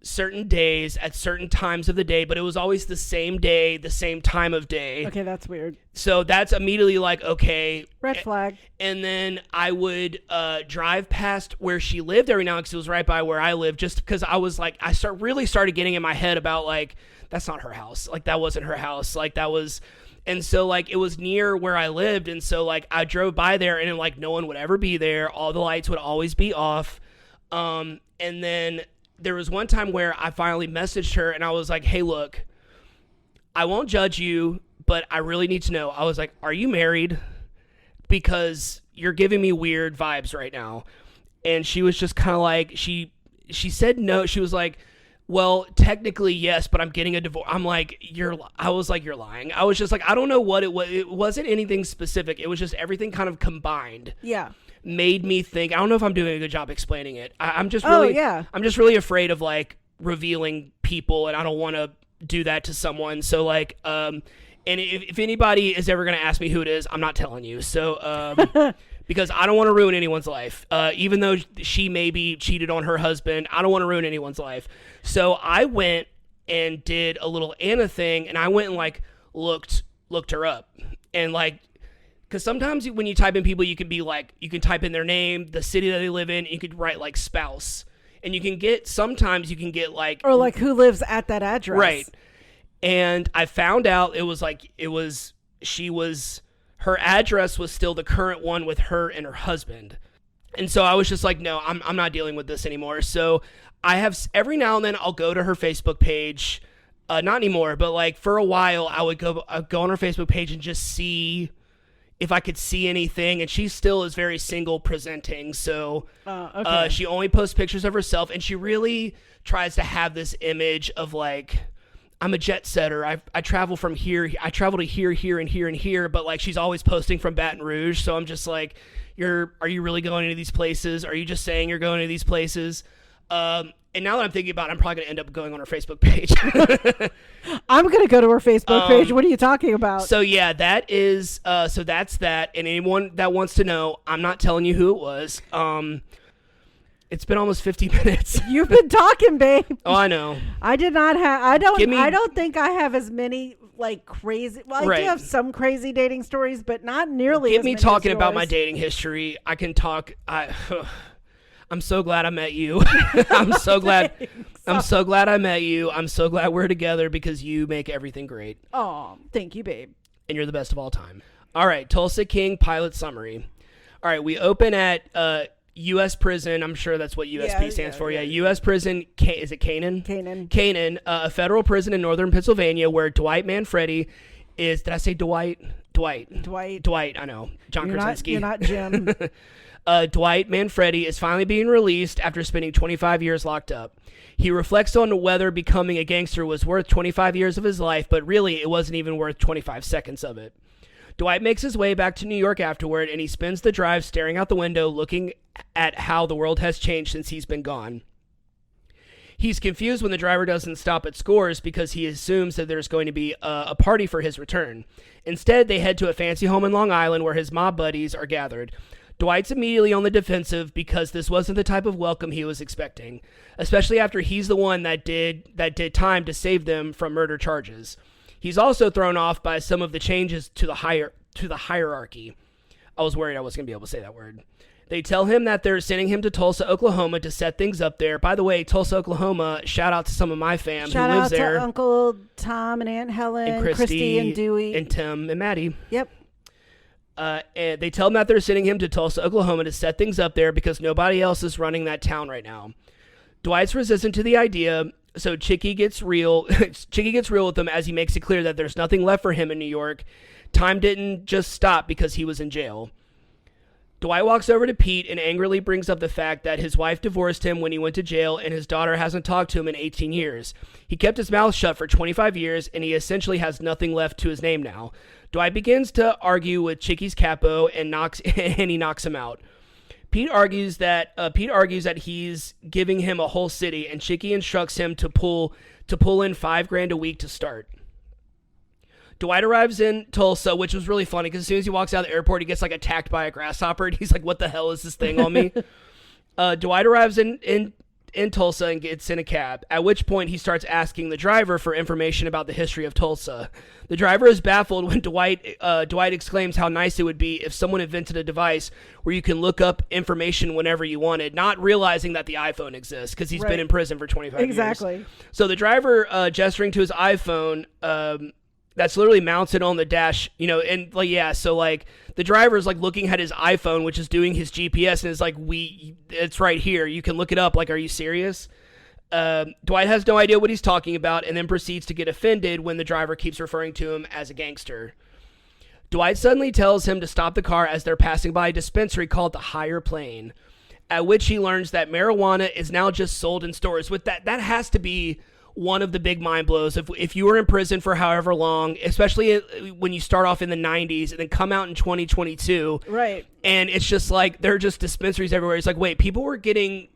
certain days at certain times of the day, but it was always the same day, the same time of day. Okay, that's weird. So that's immediately like, okay. Red flag. And then I would drive past where she lived every now and then because it was right by where I lived, just because I was like, really started getting in my head about like, that's not her house. Like that wasn't her house. Like that was, and so like it was near where I lived. And so like I drove by there and like no one would ever be there. All the lights would always be off. And then there was one time where I finally messaged her and I was like, hey, look, I won't judge you, but I really need to know. I was like, are you married? Because you're giving me weird vibes right now. And she was just kind of like, she said no. She was like, well, technically, yes, but I'm getting a divorce. I'm like, I was like, you're lying. I was just like, I don't know what it was. It wasn't anything specific. It was just everything kind of combined. Yeah. Made me think, I don't know if I'm doing a good job explaining it. I'm just really afraid of like revealing people, and I don't want to do that to someone. So like, and if anybody is ever going to ask me who it is, I'm not telling you. So, because I don't want to ruin anyone's life. Even though she maybe cheated on her husband, I don't want to ruin anyone's life. So I went and did a little Anna thing, and I went and like looked her up, and like, because sometimes when you type in people, you can be like, you can type in their name, the city that they live in, and you could write like spouse. And sometimes you can get like... Or like who lives at that address. Right. And I found out her address was still the current one with her and her husband. And so I was just like, no, I'm not dealing with this anymore. So I have, every now and then I'll go to her Facebook page. Not anymore, but like for a while I would go on her Facebook page and just see if I could see anything, and she still is very single presenting, so okay. She only posts pictures of herself, and she really tries to have this image of like, I'm a jet setter, I travel from here, I travel to here, and here, and here, but like she's always posting from Baton Rouge, so I'm just like, are you really going to these places? Are you just saying you're going to these places? And now that I'm thinking about it, I'm probably going to end up going on her Facebook page. I'm going to go to her Facebook page. What are you talking about? So yeah, that is, so that's that. And anyone that wants to know, I'm not telling you who it was. It's been almost 50 minutes. You've been talking, babe. Oh, I know. I did not have, I don't think I have as many like crazy, well, I do have some crazy dating stories, but not nearly as many. Get me talking about my dating history. I can talk, I'm so glad I met you. I'm so glad I met you. I'm so glad we're together because you make everything great. Oh, thank you, babe. And you're the best of all time. All right, Tulsa King pilot summary. All right, we open at U.S. prison. I'm sure that's what USP stands for. Yeah, U.S. prison. Is it Canaan? Canaan, a federal prison in northern Pennsylvania where Dwight Manfredi is. Did I say Dwight? Dwight. I know. John Krasinski. You're not Jim. Dwight Manfredi is finally being released after spending 25 years locked up. He reflects on whether becoming a gangster was worth 25 years of his life, but really it wasn't even worth 25 seconds of it. Dwight makes his way back to New York afterward, and he spends the drive staring out the window looking at how the world has changed since he's been gone. He's confused when the driver doesn't stop at Scores because he assumes that there's going to be a party for his return. Instead, they head to a fancy home in Long Island where his mob buddies are gathered. Dwight's immediately on the defensive because this wasn't the type of welcome he was expecting, especially after he's the one that did time to save them from murder charges. He's also thrown off by some of the changes to the hierarchy. I was worried I wasn't going to be able to say that word. They tell him that they're sending him to Tulsa, Oklahoma to set things up there. By the way, Tulsa, Oklahoma, shout out to some of my fam who lives there. Shout out to Uncle Tom and Aunt Helen, and Christy and Dewey. And Tim and Maddie. Yep. And they tell him that they're sending him to Tulsa, Oklahoma to set things up there because nobody else is running that town right now. Dwight's resistant to the idea, so Chicky gets real with him as he makes it clear that there's nothing left for him in New York. Time didn't just stop because he was in jail. Dwight walks over to Pete and angrily brings up the fact that his wife divorced him when he went to jail and his daughter hasn't talked to him in 18 years. He kept his mouth shut for 25 years and he essentially has nothing left to his name now. Dwight begins to argue with Chicky's capo and he knocks him out. Pete argues that he's giving him a whole city, and Chicky instructs him to pull in $5,000 a week to start. Dwight arrives in Tulsa, which was really funny because as soon as he walks out of the airport, he gets like attacked by a grasshopper, and he's like, "What the hell is this thing on me?" Dwight arrives in Tulsa and gets in a cab, at which point he starts asking the driver for information about the history of Tulsa. The driver is baffled when Dwight exclaims how nice it would be if someone invented a device where you can look up information whenever you wanted, not realizing that the iPhone exists because he's been in prison for 25 years. Exactly. So the driver, gesturing to his iPhone, that's literally mounted on the dash, and like, yeah, so like the driver's like looking at his iPhone, which is doing his GPS, and is like, it's right here. You can look it up. Like, are you serious? Dwight has no idea what he's talking about and then proceeds to get offended when the driver keeps referring to him as a gangster. Dwight suddenly tells him to stop the car as they're passing by a dispensary called the Higher Plane, at which he learns that marijuana is now just sold in stores. With that has to be one of the big mind blows. If you were in prison for however long, especially when you start off in the 90s and then come out in 2022, right? And it's just like there are just dispensaries everywhere. It's like, wait, people were getting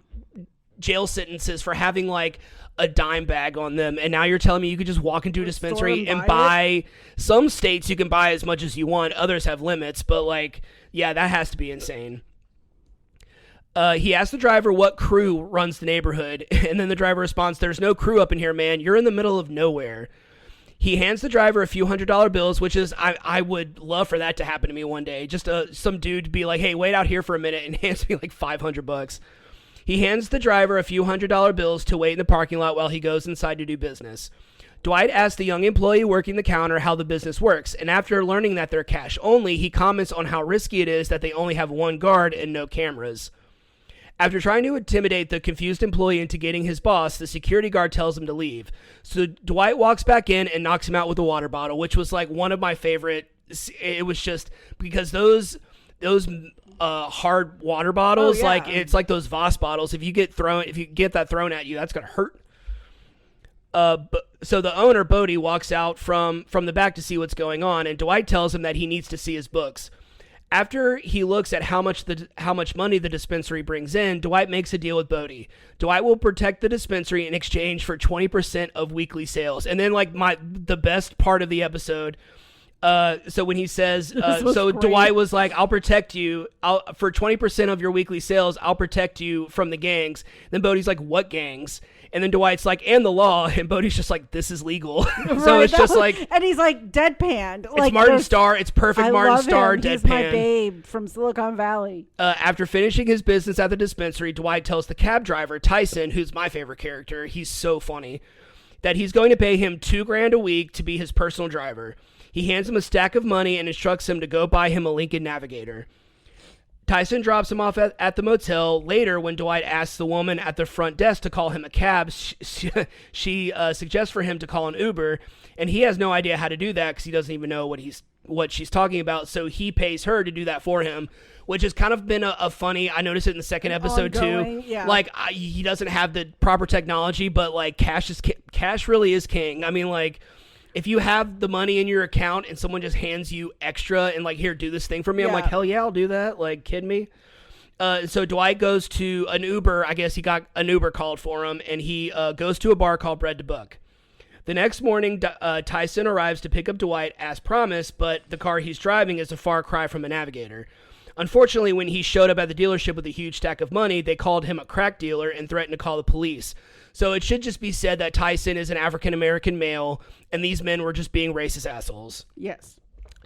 jail sentences for having like a dime bag on them, and now you're telling me you could just walk into a dispensary and buy some states you can buy as much as you want, others have limits, but like, yeah, that has to be insane. He asks the driver what crew runs the neighborhood, and then the driver responds, "There's no crew up in here, man. You're in the middle of nowhere." He hands the driver a few $100 bills, which is, I would love for that to happen to me one day. Just some dude to be like, "Hey, wait out here for a minute," and hands me like $500. He hands the driver a few $100 bills to wait in the parking lot while he goes inside to do business. Dwight asks the young employee working the counter how the business works, and after learning that they're cash only, he comments on how risky it is that they only have one guard and no cameras. After trying to intimidate the confused employee into getting his boss, the security guard tells him to leave. So Dwight walks back in and knocks him out with a water bottle, which was like one of my favorite. It was just because those hard water bottles, like it's like those Voss bottles. If you get that thrown at you, that's gonna hurt. So the owner, Bodie, walks out from the back to see what's going on, and Dwight tells him that he needs to see his books. After he looks at how much money the dispensary brings in, Dwight makes a deal with Bodie. Dwight will protect the dispensary in exchange for 20% of weekly sales. And then like the best part of the episode, so when he says, great. Dwight was like, "I'll protect you. For 20% of your weekly sales, I'll protect you from the gangs." Then Bodie's like, "What gangs?" And then Dwight's like, "And the law." And Bodie's just like, "This is legal." So it's just like, and he's like deadpanned. It's Martin Starr. It's perfect Martin Starr deadpan. He's my babe from Silicon Valley. After finishing his business at the dispensary, Dwight tells the cab driver, Tyson, who's my favorite character, he's so funny, that he's going to pay him $2,000 a week to be his personal driver. He hands him a stack of money and instructs him to go buy him a Lincoln Navigator. Tyson drops him off at the motel. Later, when Dwight asks the woman at the front desk to call him a cab, she suggests for him to call an Uber, and he has no idea how to do that because he doesn't even know what she's talking about, so he pays her to do that for him, which has kind of been a funny, I noticed it in the second episode too. Yeah. Like, he doesn't have the proper technology, but like cash really is king. I mean, like, if you have the money in your account and someone just hands you extra and like, here, do this thing for me, I'm like, hell yeah, I'll do that. Like, kidding me? So Dwight goes to an Uber. I guess he got an Uber called for him, and he goes to a bar called Bread to Book. The next morning, Tyson arrives to pick up Dwight as promised, but the car he's driving is a far cry from a Navigator. Unfortunately, when he showed up at the dealership with a huge stack of money, they called him a crack dealer and threatened to call the police. So it should just be said that Tyson is an African-American male, and these men were just being racist assholes. Yes.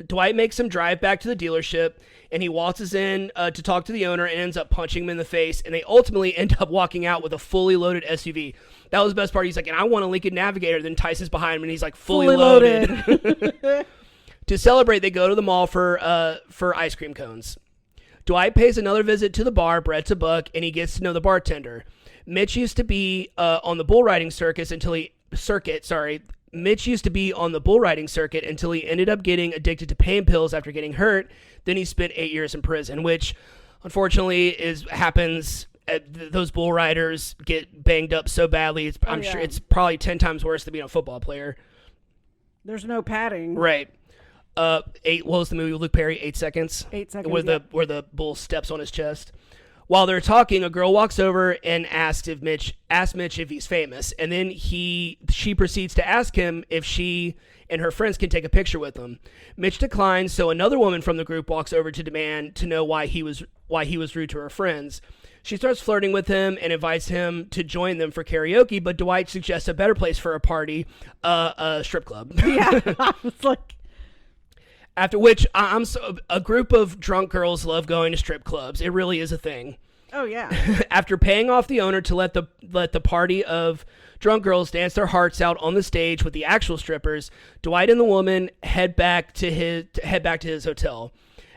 Dwight makes him drive back to the dealership, and he waltzes in to talk to the owner and ends up punching him in the face, and they ultimately end up walking out with a fully loaded SUV. That was the best part. He's like, and I want a Lincoln Navigator. Then Tyson's behind him, and he's like, fully loaded. To celebrate, they go to the mall for ice cream cones. Dwight pays another visit to the bar, Bread to Book, and he gets to know the bartender. Mitch used to be on the bull riding circuit until he ended up getting addicted to pain pills after getting hurt. Then he spent 8 years in prison, which unfortunately happens. Those bull riders get banged up so badly. I'm sure it's probably 10 times worse than being a football player. There's no padding. Right. What was the movie with Luke Perry? 8 Seconds. 8 seconds. Where the bull steps on his chest. While they're talking, a girl walks over and asks Mitch if he's famous, and then she proceeds to ask him if she and her friends can take a picture with him. Mitch declines, so another woman from the group walks over to demand to know why he was rude to her friends. She starts flirting with him and invites him to join them for karaoke, but Dwight suggests a better place for a party, a strip club. Yeah, I was like. After which, a group of drunk girls love going to strip clubs. It really is a thing. Oh, yeah. After paying off the owner to let the party of drunk girls dance their hearts out on the stage with the actual strippers, Dwight and the woman head back to his hotel.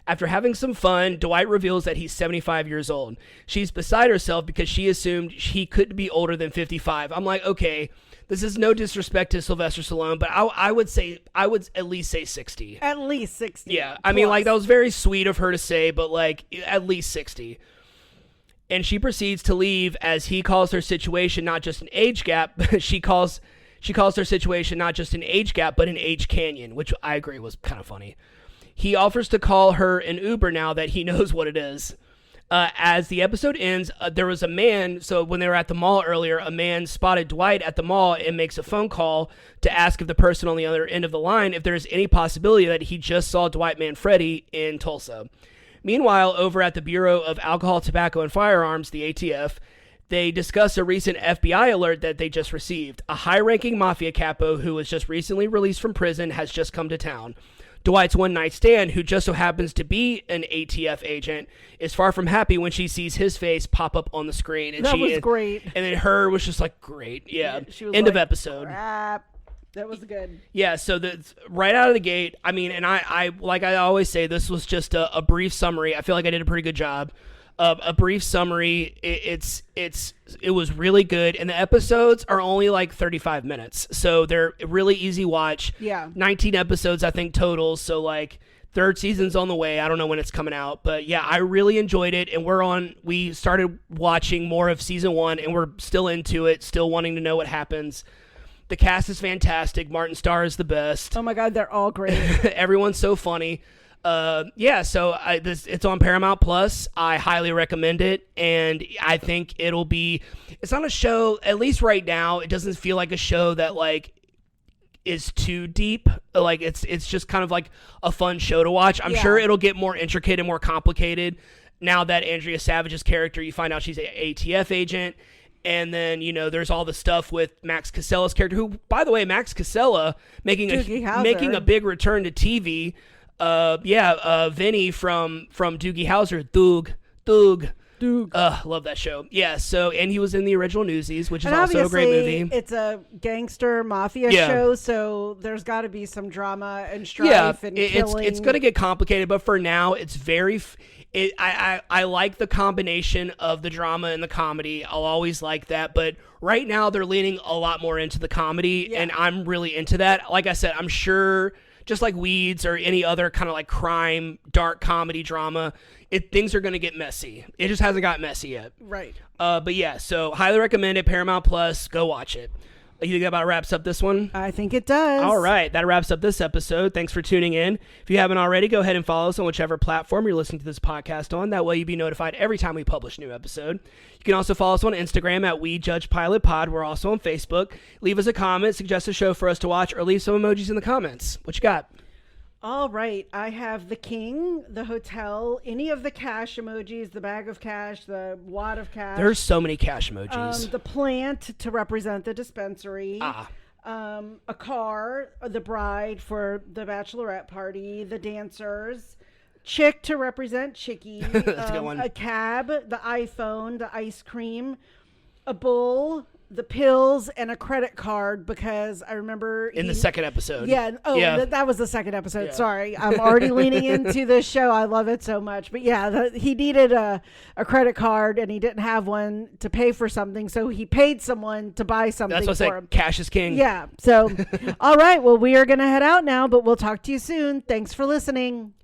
After having some fun, Dwight reveals that he's 75 years old. She's beside herself because she assumed he couldn't be older than 55. I'm like, okay, this is no disrespect to Sylvester Stallone, but I would at least say 60. At least 60. Yeah, I mean, like, that was very sweet of her to say, but like, at least 60. And she proceeds to leave as he calls her situation not just an age gap. She calls her situation not just an age gap, but an age canyon, which I agree was kind of funny. He offers to call her an Uber now that he knows what it is. As the episode ends, there was a man, so when they were at the mall earlier, a man spotted Dwight at the mall and makes a phone call to ask if the person on the other end of the line, if there's any possibility that he just saw Dwight Manfredi in Tulsa. Meanwhile, over at the Bureau of Alcohol, Tobacco, and Firearms, the ATF, they discuss a recent FBI alert that they just received. A high-ranking mafia capo who was just recently released from prison has just come to town. Dwight's one-night stand, who just so happens to be an ATF agent, is far from happy when she sees his face pop up on the screen. And that was great. And then her was just like, great. Yeah. She was End like, of episode. Crap. That was good. Yeah, so right out of the gate, I mean, and I like I always say, this was just a brief summary. I feel like I did a pretty good job. A brief summary. It was really good, and the episodes are only like 35 minutes, so they're really easy watch. Yeah, 19 episodes I think total. So like third season's on the way. I don't know when it's coming out, but yeah, I really enjoyed it, and we started watching more of season 1, and we're still into it, still wanting to know what happens. The cast is fantastic. Martin Starr is the best. Oh my God, they're all great. Everyone's so funny. Yeah, so it's on Paramount Plus. I highly recommend it, and I think it's not a show, at least right now, it doesn't feel like a show that like is too deep. Like it's just kind of like a fun show to watch. I'm sure it'll get more intricate and more complicated now that Andrea Savage's character, you find out she's an ATF agent. And then, there's all the stuff with Max Casella's character, who, by the way, Max Casella making a big return to TV. Vinny from Doogie Howser, Doug. Love that show. Yeah, so, and he was in the original Newsies, which is also a great movie. It's a gangster mafia show, so there's got to be some drama and strife and killing. It's going to get complicated, but for now, it's very... I like the combination of the drama and the comedy. I'll always like that. But right now they're leaning a lot more into the comedy, and I'm really into that. Like I said, I'm sure just like Weeds or any other kind of like crime, dark comedy drama, things are going to get messy. It just hasn't got messy yet. Right. But yeah, so highly recommend it. Paramount Plus, go watch it. You think that about wraps up this one? I think it does. All right. That wraps up this episode. Thanks for tuning in. If you haven't already, go ahead and follow us on whichever platform you're listening to this podcast on. That way you'll be notified every time we publish a new episode. You can also follow us on Instagram at WeJudgePilotPod. We're also on Facebook. Leave us a comment, suggest a show for us to watch, or leave some emojis in the comments. What you got? All right. I have the king, the hotel, any of the cash emojis, the bag of cash, the wad of cash. There's so many cash emojis. The plant to represent the dispensary. A car, the bride for the bachelorette party, the dancers. Chick to represent Chickie. That's a good one. A cab, the iPhone, the ice cream, a bull, the pills, and a credit card, because I remember in the second episode. Yeah. Oh, yeah. That was the second episode. Yeah. Sorry. I'm already leaning into this show. I love it so much. But yeah, he needed a credit card and he didn't have one to pay for something. So he paid someone to buy something for him. That's what I said. Cash is king. Yeah. So, all right. Well, we are going to head out now, but we'll talk to you soon. Thanks for listening.